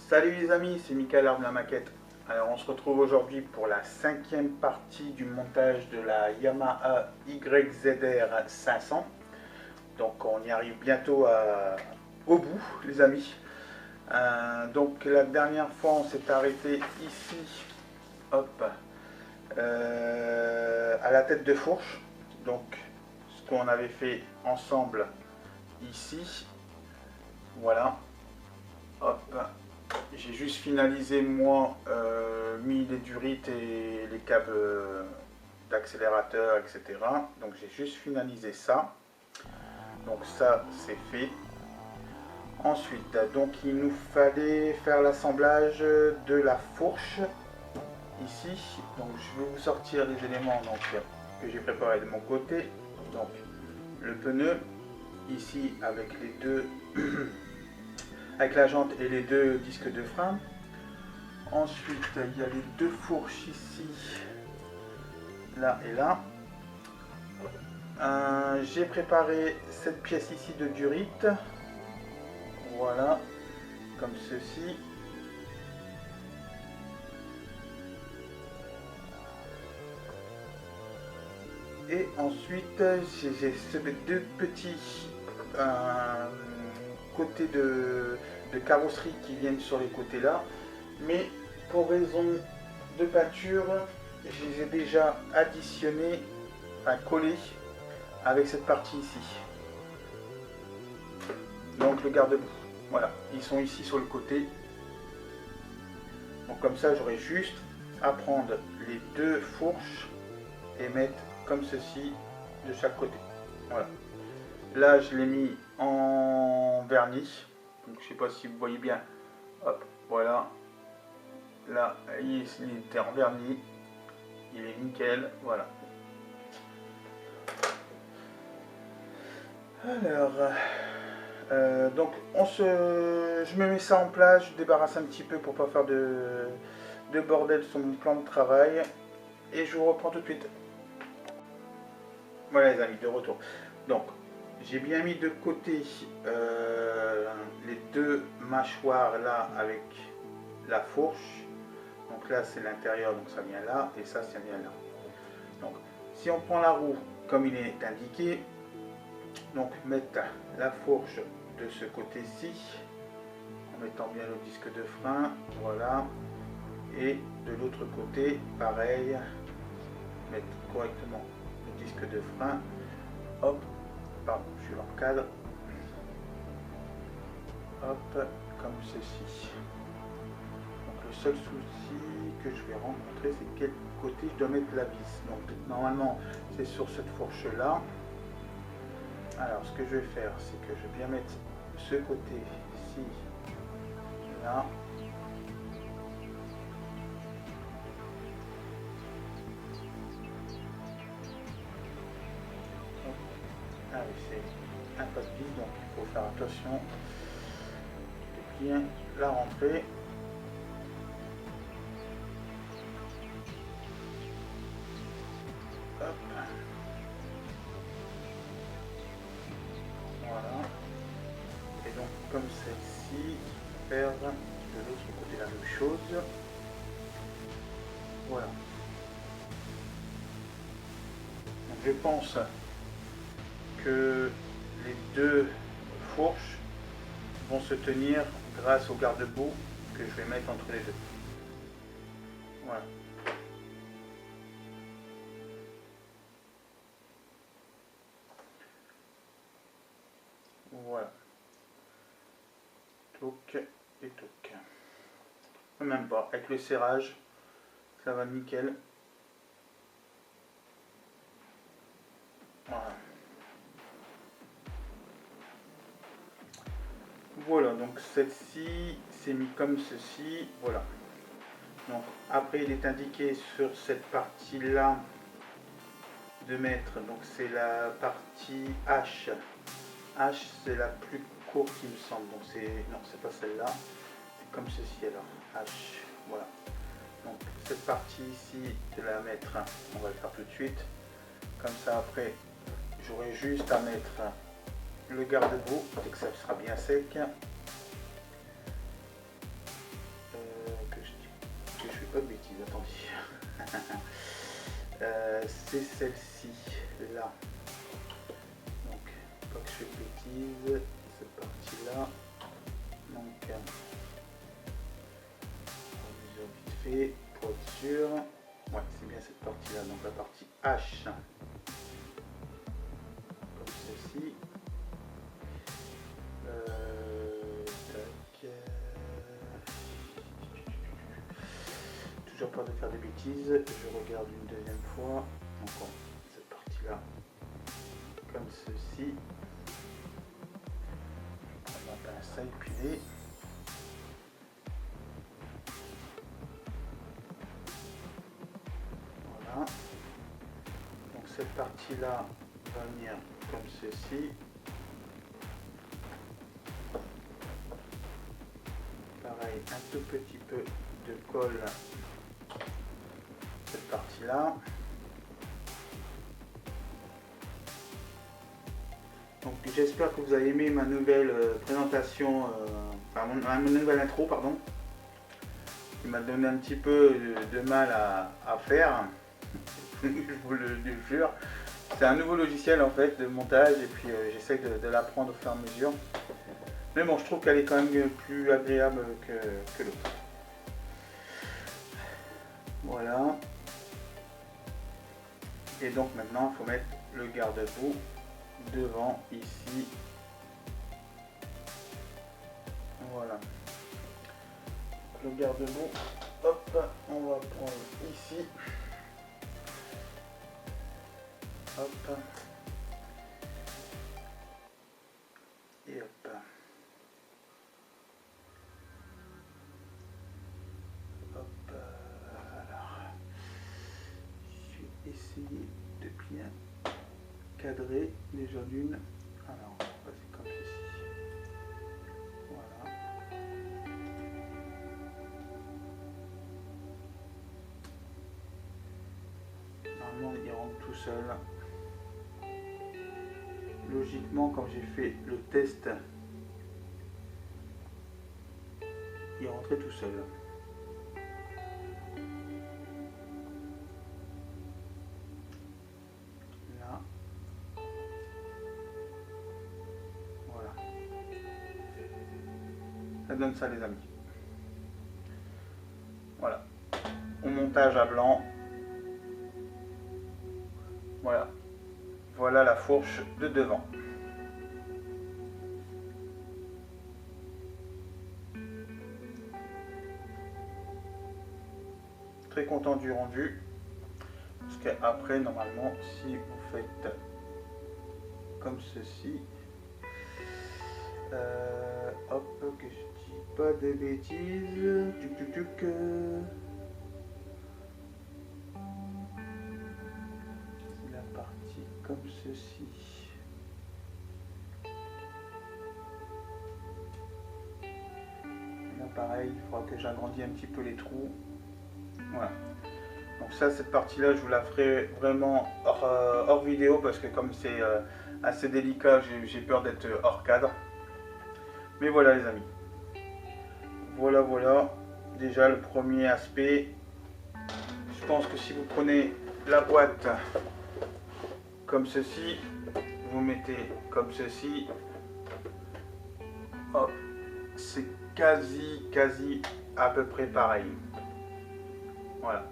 Salut les amis, c'est Michael Arbre la maquette. Alors on se retrouve aujourd'hui pour la 5e partie du montage de la Yamaha YZR 500. Donc on y arrive bientôt au bout les amis. Donc la dernière fois on s'est arrêté ici, hop, à la tête de fourche. Donc ce qu'on avait fait ensemble ici, voilà, hop. J'ai juste finalisé moi, mis les durites et les câbles d'accélérateur, etc. Donc j'ai juste finalisé ça. Donc ça c'est fait. Ensuite, donc il nous fallait faire l'assemblage de la fourche ici. Donc je vais vous sortir les éléments donc, que j'ai préparés de mon côté. Donc le pneu ici avec les deux avec la jante et les deux disques de frein. Ensuite, il y a les deux fourches ici, là et là. J'ai préparé cette pièce ici de durite. Voilà, comme ceci. Et ensuite, j'ai ces deux petits côtés de carrosserie qui viennent sur les côtés là. Mais pour raison de peinture, je les ai déjà additionnés, enfin collés avec cette partie ici. Donc le garde-boue, voilà, ils sont ici sur le côté. Donc comme ça, j'aurai juste à prendre les deux fourches et mettre comme ceci de chaque côté. Voilà. Là, je l'ai mis en vernis. Donc je sais pas si vous voyez bien. Hop, voilà. Là, il était en vernis, il est nickel, voilà. Alors, donc je me mets ça en place, je débarrasse un petit peu pour pas faire de bordel sur mon plan de travail, et je vous reprends tout de suite. Voilà les amis, de retour. Donc, j'ai bien mis de côté les deux mâchoires là avec la fourche. Donc là c'est l'intérieur, donc ça vient là, et ça vient là. Donc si on prend la roue comme il est indiqué, donc mettre la fourche de ce côté-ci, en mettant bien le disque de frein, voilà, et de l'autre côté, pareil, mettre correctement le disque de frein, hop, pardon, je suis hors cadre, hop, comme ceci. Le seul souci que je vais rencontrer, c'est quel côté je dois mettre la vis. Donc normalement c'est sur cette fourche là. Alors ce que je vais faire, c'est que je vais bien mettre ce côté-ci là. Ah oui, c'est un pas de vis, donc il faut faire attention de bien la rentrer. Hop. Voilà. Et donc comme celle-ci, faire de l'autre côté la même chose. Voilà. Donc je pense que les deux fourches vont se tenir grâce au garde-boue que je vais mettre entre les deux. Voilà. Voilà. Toc et toc. Même pas, avec le serrage, ça va nickel. Voilà. Voilà, donc celle-ci c'est mis comme ceci, voilà. Donc après il est indiqué sur cette partie là de mettre, donc c'est la partie H. H c'est la plus courte il me semble, donc c'est, non c'est pas celle-là, c'est comme ceci alors, H, voilà. Donc cette partie ici de la mettre, on va le faire tout de suite, comme ça après j'aurai juste à mettre le garde-boue dès que ça sera bien sec. pas de bêtises, attendez. C'est celle-ci, là. Donc, pas que je fais de bêtises, cette partie-là. Donc, on mesure vite fait pour être sûr. Ouais, c'est bien cette partie-là, donc la partie H. Comme ceci. Tac. Toujours peur de faire des bêtises, je regarde une deuxième fois. Donc cette partie-là, comme ceci. On va pince à épiler. Voilà. Donc cette partie-là va venir comme ceci. Pareil, un tout petit peu de colle cette partie-là. Donc j'espère que vous avez aimé ma nouvelle présentation, enfin ma nouvelle intro, pardon. Qui m'a donné un petit peu de mal à faire, je vous le jure. C'est un nouveau logiciel en fait de montage et puis j'essaie de l'apprendre au fur et à mesure. Mais bon, je trouve qu'elle est quand même plus agréable que l'autre. Voilà. Et donc maintenant, il faut mettre le garde-boue devant ici. Voilà. Le garde-boue, hop, on va prendre ici. Hop. Et hop. Hop. Alors, je vais essayer de bien cadrer déjà d'une. Alors, on va passer comme ceci. Voilà. Normalement, il rentre tout seul. Logiquement, quand j'ai fait le test, il rentrait tout seul. Là. Voilà. Ça donne ça, les amis. Voilà. Au montage à blanc. Voilà. Voilà la fourche de devant. Très content du rendu. Parce qu'après, normalement, si vous faites comme ceci, hop, que je dis pas de bêtises. C'est la partie comme ceci. Là, pareil, il faudra que j'agrandisse un petit peu les trous. Voilà. Donc ça, cette partie-là, je vous la ferai vraiment hors vidéo parce que comme c'est assez délicat, j'ai peur d'être hors cadre. Mais voilà les amis. Voilà, voilà. Déjà le premier aspect. Je pense que si vous prenez la boîte comme ceci, vous mettez comme ceci. Hop, c'est quasi à peu près pareil. Voilà.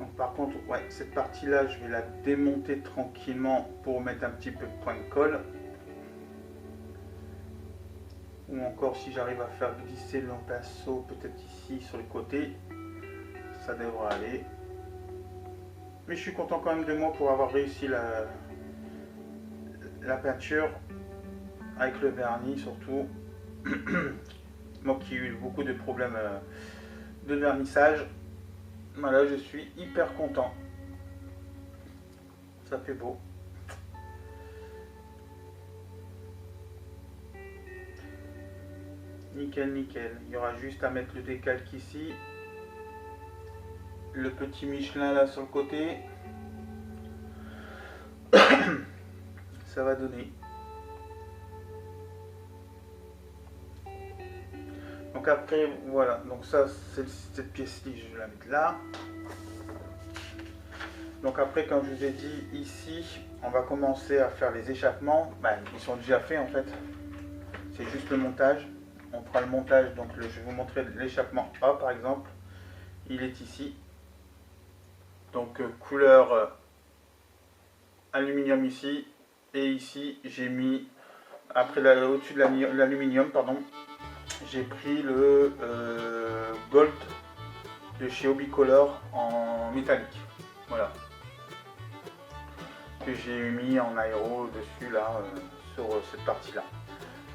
Donc, par contre, ouais, cette partie-là, je vais la démonter tranquillement pour mettre un petit peu de point de colle. Ou encore, si j'arrive à faire glisser le pinceau peut-être ici sur le côté, ça devrait aller. Mais je suis content quand même de moi pour avoir réussi la peinture avec le vernis surtout. Moi qui ai eu beaucoup de problèmes de vernissage, voilà, je suis hyper content. Ça fait beau. Nickel, nickel. Il y aura juste à mettre le décalque ici. Le petit Michelin là sur le côté. ça va donner. Donc après, voilà, donc ça, cette pièce-ci, je vais la mettre là. Donc après, comme je vous ai dit, ici, on va commencer à faire les échappements. Ben, ils sont déjà faits en fait. C'est juste le montage. On fera le montage, donc je vais vous montrer l'échappement A par exemple. Il est ici. Donc couleur aluminium ici. Et ici, j'ai mis, après au-dessus de l'aluminium, pardon, j'ai pris le Gold de chez Obicolor en métallique. Voilà. Que j'ai mis en aéro dessus là, sur cette partie là.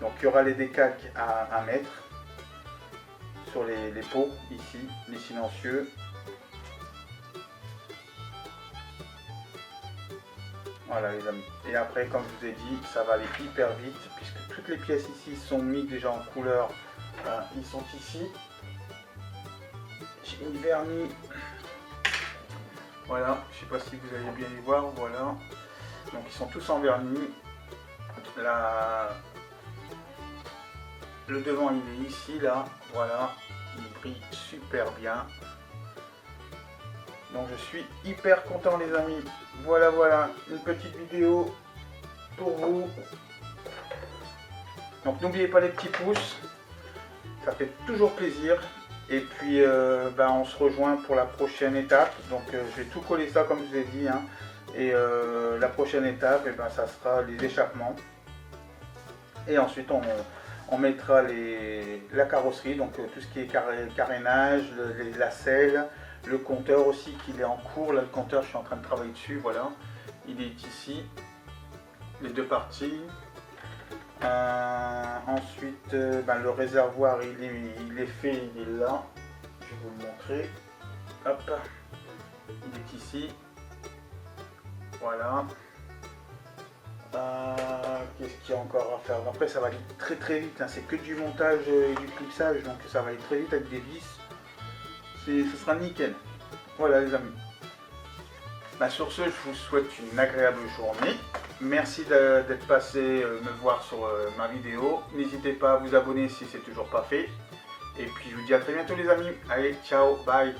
Donc il y aura les décalques à mettre sur les pots ici, les silencieux. Voilà les amis. Et après, comme je vous ai dit, ça va aller hyper vite puisque toutes les pièces ici sont mises déjà en couleur. Ils sont ici. J'ai mis vernis. Voilà, je sais pas si vous allez bien les voir. Voilà. Donc ils sont tous en vernis. Le devant il est ici là. Voilà. Il brille super bien. Donc je suis hyper content les amis. Voilà, voilà, une petite vidéo pour vous. Donc n'oubliez pas les petits pouces, ça fait toujours plaisir. Et puis on se rejoint pour la prochaine étape. Donc je vais tout coller ça comme je vous ai dit. Hein. Et la prochaine étape, ça sera les échappements. Et ensuite on mettra la carrosserie, donc tout ce qui est carénage, la selle. Le compteur aussi qu'il est en cours, là le compteur je suis en train de travailler dessus, voilà, il est ici, les deux parties. Ensuite le réservoir il est fait, il est là, je vais vous le montrer, hop, il est ici, voilà. Qu'est-ce qu'il y a encore à faire? Après ça va aller très très vite, hein. C'est que du montage et du clipsage, donc ça va aller très vite avec des vis. Ce sera nickel. Voilà les amis. Sur ce, je vous souhaite une agréable journée. Merci d'être passé me voir sur ma vidéo. N'hésitez pas à vous abonner si c'est toujours pas fait. Et puis je vous dis à très bientôt les amis. Allez, ciao, bye.